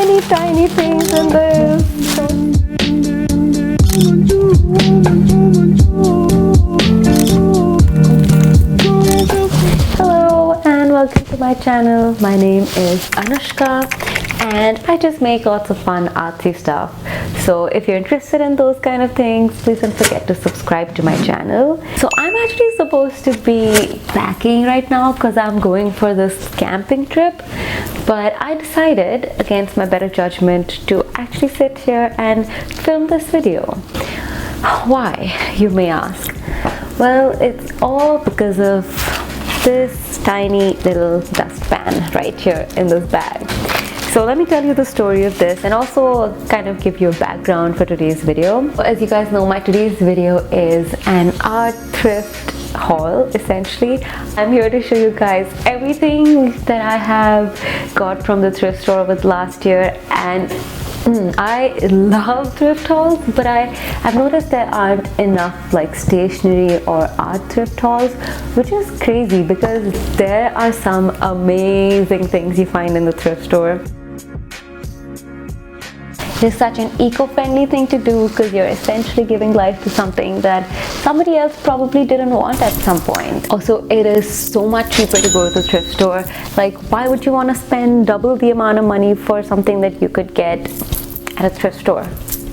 many tiny things in this. Hello and welcome to my channel. My name is Anushka and I just make lots of fun artsy stuff. So if you're interested in those kind of things, please don't forget to subscribe to my channel. So I'm actually supposed to be packing right now because I'm going for this camping trip, but I decided against my better judgment to actually sit here and film this video. Why, you may ask? Well, it's all because of this tiny little dustpan right here in this bag. So let me tell you the story of this and also kind of give you a background for today's video. As you guys know, my today's video is an art thrift haul essentially. I'm here to show you guys everything that I have got from the thrift store over the last year, and I love thrift hauls, but I've noticed there aren't enough like stationery or art thrift hauls, which is crazy because there are some amazing things you find in the thrift store. It's such an eco-friendly thing to do because you're essentially giving life to something that somebody else probably didn't want at some point. Also, it is so much cheaper to go to the thrift store. Like, why would you want to spend double the amount of money for something that you could get at a thrift store?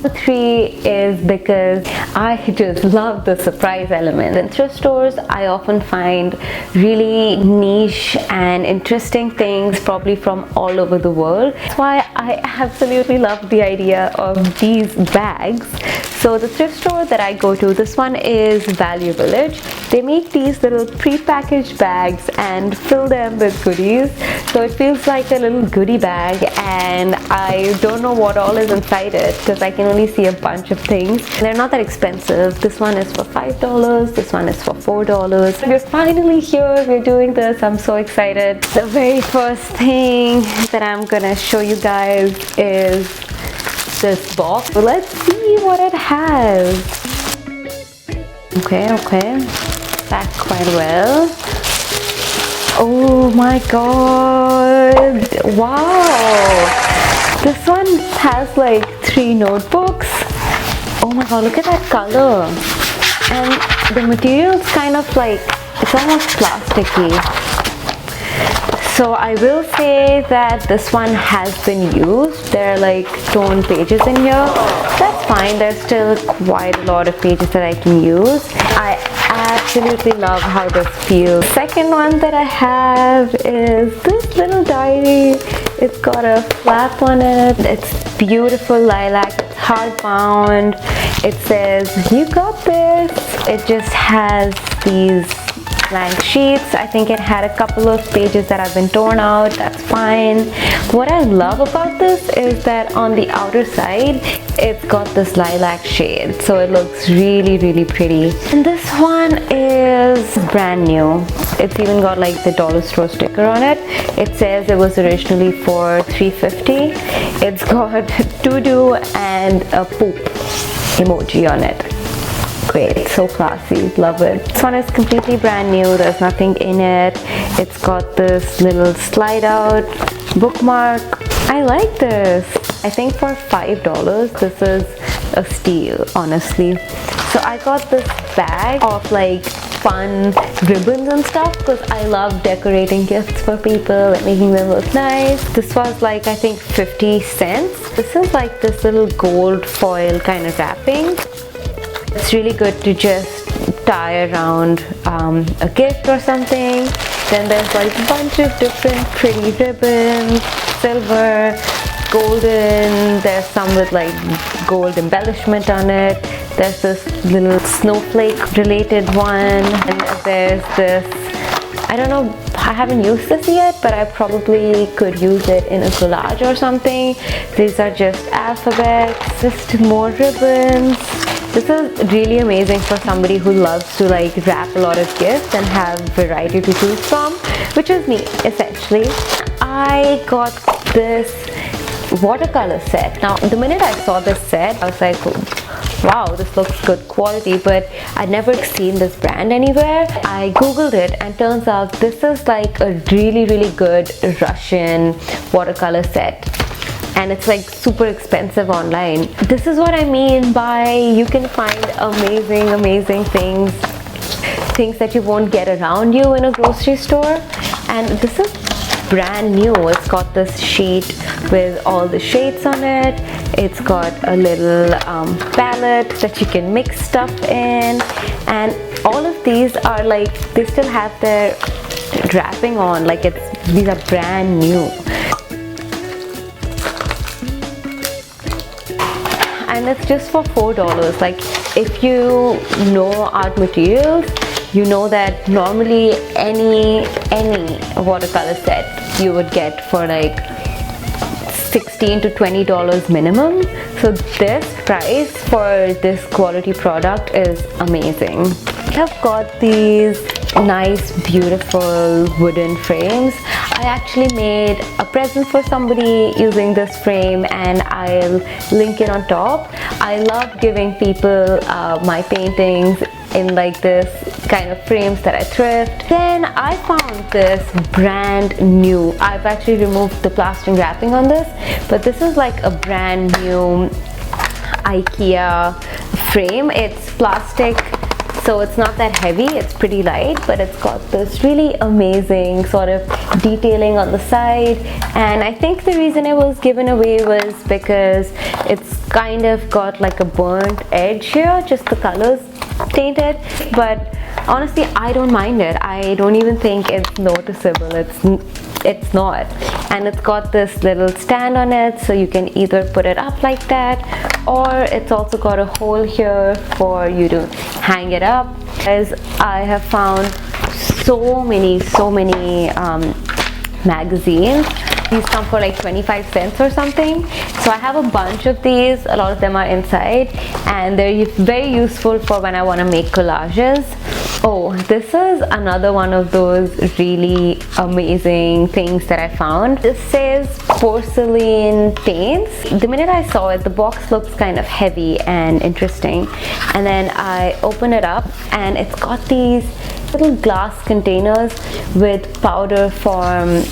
Number 3 is because I just love the surprise element. In thrift stores, I often find really niche and interesting things, probably from all over the world. That's why I absolutely love the idea of these bags. So the thrift store that I go to, this one is Value Village. They make these little pre-packaged bags and fill them with goodies. So it feels like a little goodie bag, and I don't know what all is inside it because I can only see a bunch of things. They're not that expensive. This one is for $5, this one is for $4. We're finally here, we're doing this. I'm so excited. The very first thing that I'm gonna show you guys is this box. So let's see what it has. Okay, packed quite well. Oh my god, wow, this one has like 3 notebooks. Oh my god, look at that color, and the material is kind of like, it's almost plasticky. So I will say that this one has been used. There are like torn pages in here. That's fine, there's still quite a lot of pages that I can use. I absolutely love how this feels. Second one that I have is this little diary. It's got a flap on it. It's beautiful lilac, it's hardbound. It says, "You got this." It just has these blank sheets. I think it had a couple of pages that have been torn out. That's fine. What I love about this is that on the outer side it's got this lilac shade, so it looks really pretty. And this one is brand new. It's even got like the dollar store sticker on it. It says it was originally for $3.50. It's got doo-doo and a poop emoji on it. Great, so classy, love it. This one is completely brand new, there's nothing in it. It's got this little slide out bookmark. I like this. I think for $5 this is a steal, honestly. So I got this bag of like fun ribbons and stuff because I love decorating gifts for people and making them look nice. This was like, I think 50 cents. This is like this little gold foil kind of wrapping. It's really good to just tie around a gift or something. Then there's like a bunch of different pretty ribbons, silver, golden. There's some with like gold embellishment on it. There's this little snowflake related one, and there's this, I don't know, I haven't used this yet, but I probably could use it in a collage or something. These are just alphabets, just more ribbons. This is really amazing for somebody who loves to like wrap a lot of gifts and have variety to choose from, which is me essentially. I got this watercolor set. Now the minute I saw this set, I was like, wow, this looks good quality, but I'd never seen this brand anywhere. I googled it and turns out this is like a really good Russian watercolor set. and it's like super expensive online. This is what I mean by you can find amazing things that you won't get around you in a grocery store. And this is brand new. It's got this sheet with all the shades on it. It's got a little palette that you can mix stuff in, and all of these are like, they still have their wrapping on, like these are brand new. And it's just for $4. Like, if you know art materials, you know that normally any watercolor set you would get for like $16 to $20 minimum. So this price for this quality product is amazing. I've got these nice beautiful wooden frames. I actually made a present for somebody using this frame, and I'll link it on top. I love giving people my paintings in like this kind of frames that I thrift. Then I found this brand new. I've actually removed the plastic wrapping on this, but this is like a brand new IKEA frame. It's plastic, so it's not that heavy, it's pretty light, but it's got this really amazing sort of detailing on the side. And I think the reason it was given away was because it's kind of got like a burnt edge here, just the colors tainted. But honestly, I don't mind it. I don't even think it's noticeable. It's not. And it's got this little stand on it, so you can either put it up like that, or it's also got a hole here for you to hang it up. As I have found so many magazines. These come for like 25 cents or something. So I have a bunch of these. A lot of them are inside, and they're very useful for when I want to make collages. Oh, this is another one of those really amazing things that I found. This says Porcelain Paints. The minute I saw it, the box looks kind of heavy and interesting. And then I open it up, and it's got these little glass containers with powder form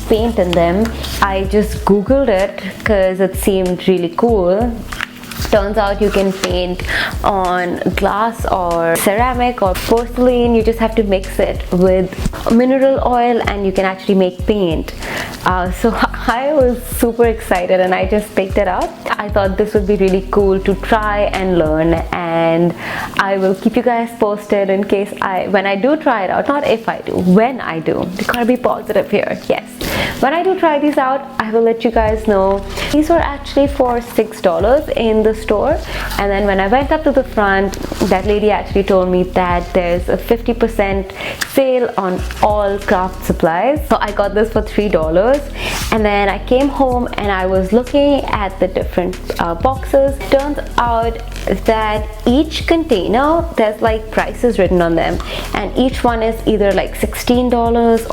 paint in them. I just googled it because it seemed really cool. Turns out you can paint on glass or ceramic or porcelain. You just have to mix it with mineral oil and you can actually make paint. So I was super excited and I just picked it up. I thought this would be really cool to try and learn, and I will keep you guys posted in case when I do try it out. Not if I do, when I do. You gotta be positive here. Yes, when I do try these out, I will let you guys know. These were actually for $6 in the store, and then when I went up to the front, that lady actually told me that there's a 50% sale on all craft supplies. So I got this for $3, and then I came home and I was looking at the different boxes. Turns out that each container, there's like prices written on them, and each one is either like $16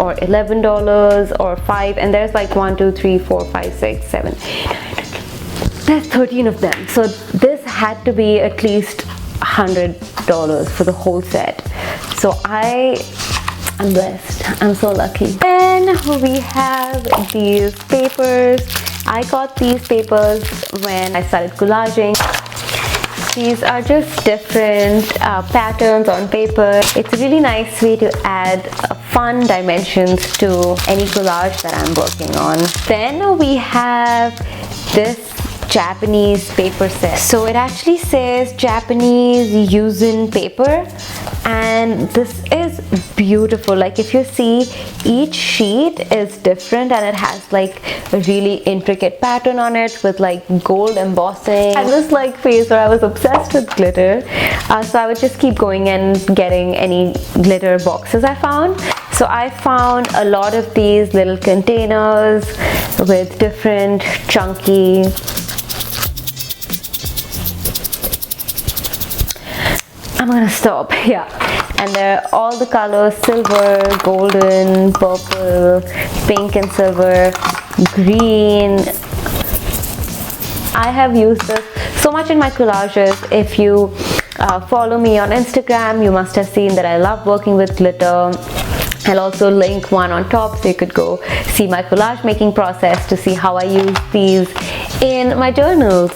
or $11 or $5, and there's like 1, 2, 3, 4, 5, 6, 7, there's 13 of them. So this had to be at least $100 for the whole set. So I'm blessed. I'm so lucky. Then we have these papers. I got these papers when I started collaging. These are just different patterns on paper. It's a really nice way to add fun dimensions to any collage that I'm working on. Then we have this Japanese paper set. So it actually says Japanese Yuzen paper, and this is beautiful. Like if you see, each sheet is different and it has like a really intricate pattern on it with like gold embossing. I had this like phase where I was obsessed with glitter, so I would just keep going and getting any glitter boxes I found. So I found a lot of these little containers with different chunky I'm gonna stop, yeah. And they're all the colors: silver, golden, purple, pink and silver, green. I have used this so much in my collages. If you follow me on Instagram, you must have seen that I love working with glitter. I'll also link one on top so you could go see my collage making process to see how I use these in my journals.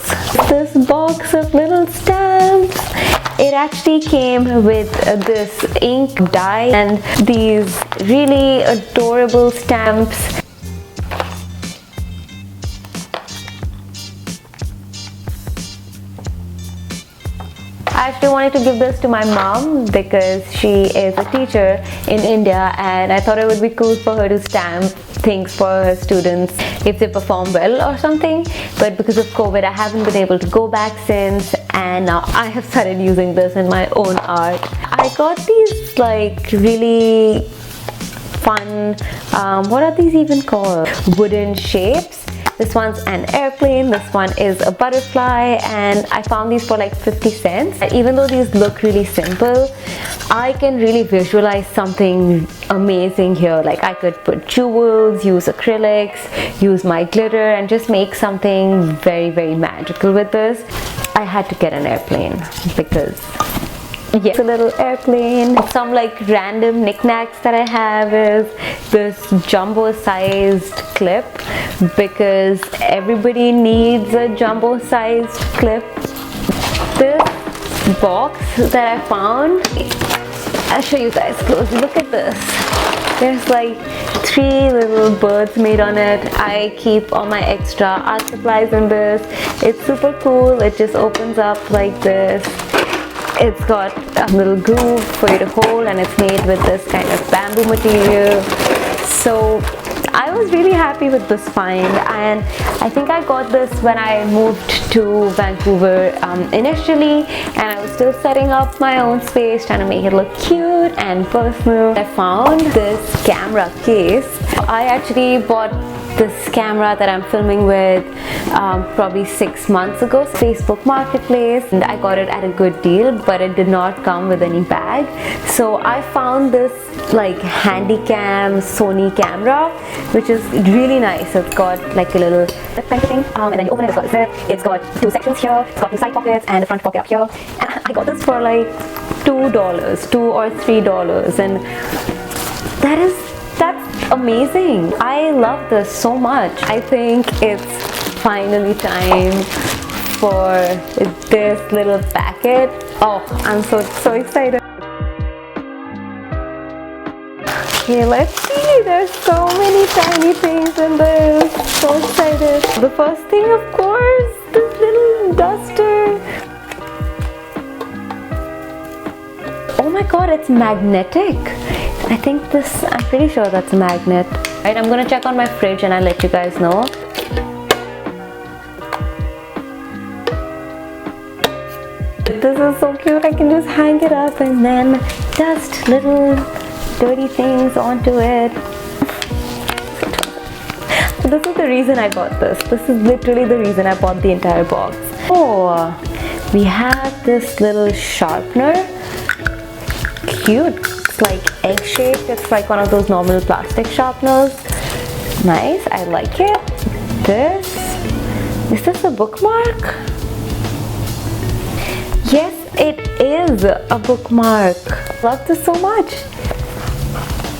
This box of little stamps. It actually came with this ink dye and these really adorable stamps. I actually wanted to give this to my mom because she is a teacher in India, and I thought it would be cool for her to stamp things for her students if they perform well or something. But because of COVID, I haven't been able to go back since, and now I have started using this in my own art. I got these like really fun, what are these even called? Wooden shapes. This one's an airplane, this one is a butterfly, and I found these for like 50 cents. Even though these look really simple, I can really visualize something amazing here. Like I could put jewels, use acrylics, use my glitter, and just make something very, very magical with this. I had to get an airplane because yes, a little airplane. Some like random knickknacks that I have is this jumbo sized clip because everybody needs a jumbo sized clip. This box that I found, I'll show you guys closely. Look at this. There's like 3 little birds made on it. I keep all my extra art supplies in this. It's super cool. It just opens up like this. It's got a little groove for you to hold, and it's made with this kind of bamboo material. So I was really happy with this find, and I think I got this when I moved to Vancouver initially, and I was still setting up my own space, trying to make it look cute and personal. I found this camera case. I actually bought this camera that I'm filming with probably 6 months ago, Facebook Marketplace, and I got it at a good deal, but it did not come with any bag. So I found this like handycam Sony camera, which is really nice. It's got like a little thing, and then you open it, it's got a zip, it's got 2 sections here, it's got 2 side pockets and a front pocket up here. And I got this for like $2 or $3, and that's amazing. I love this so much. I think it's finally time for this little packet. Oh, I'm so excited. Okay, let's see. There's so many tiny things in this. So excited. The first thing, of course, this little duster. Oh my god, it's magnetic. I think I'm pretty sure that's a magnet. Right, I'm gonna check on my fridge and I'll let you guys know. This is so cute. I can just hang it up and then dust little dirty things onto it. So this is the reason I got this. This is literally the reason I bought the entire box. Oh, we have this little sharpener. Cute. It's like egg shaped. It's like one of those normal plastic sharpeners. Nice. I like it. Is this a bookmark? Yes, it is a bookmark. Love this so much.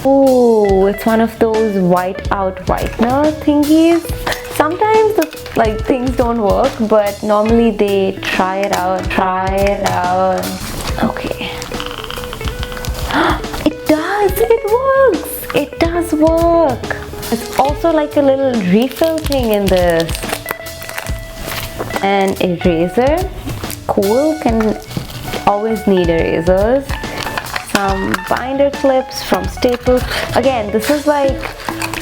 Oh, it's one of those white out whitener thingies. Sometimes the things don't work, but normally they try it out. Okay. It does. It works. It does work. It's also like a little refill thing in this. An eraser. Cool. Can always need erasers. Some binder clips from Staples. Again, this is like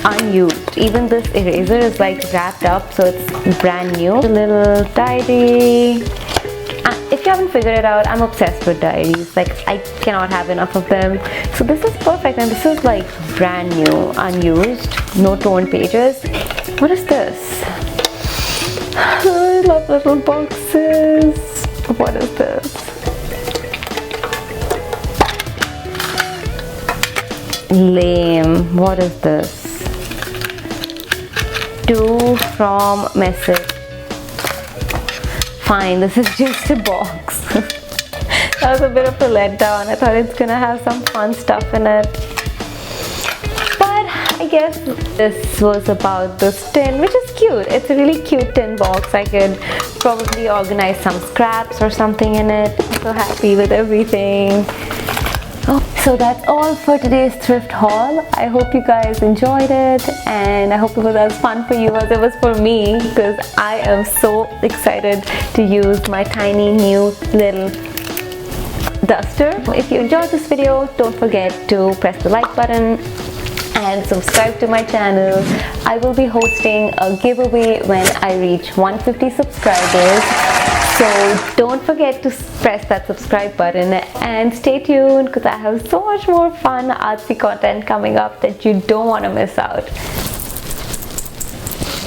unused. Even this eraser is like wrapped up, so it's brand new. A little diary. If you haven't figured it out, I'm obsessed with diaries. Like, I cannot have enough of them. So this is perfect, and this is like brand new, unused, no torn pages. What is this? I love little boxes. What is this? Lame. What is this? To from message. Fine, this is just a box. That was a bit of a letdown. I thought it's gonna have some fun stuff in it. I guess this was about this tin, which is cute. It's a really cute tin box. I could probably organize some scraps or something in it. I'm so happy with everything. Oh, so that's all for today's thrift haul. I hope you guys enjoyed it, and I hope it was as fun for you as it was for me, because I am so excited to use my tiny new little duster. If you enjoyed this video, don't forget to press the like button and subscribe to my channel. I will be hosting a giveaway when I reach 150 subscribers. So don't forget to press that subscribe button and stay tuned, because I have so much more fun artsy content coming up that you don't want to miss out.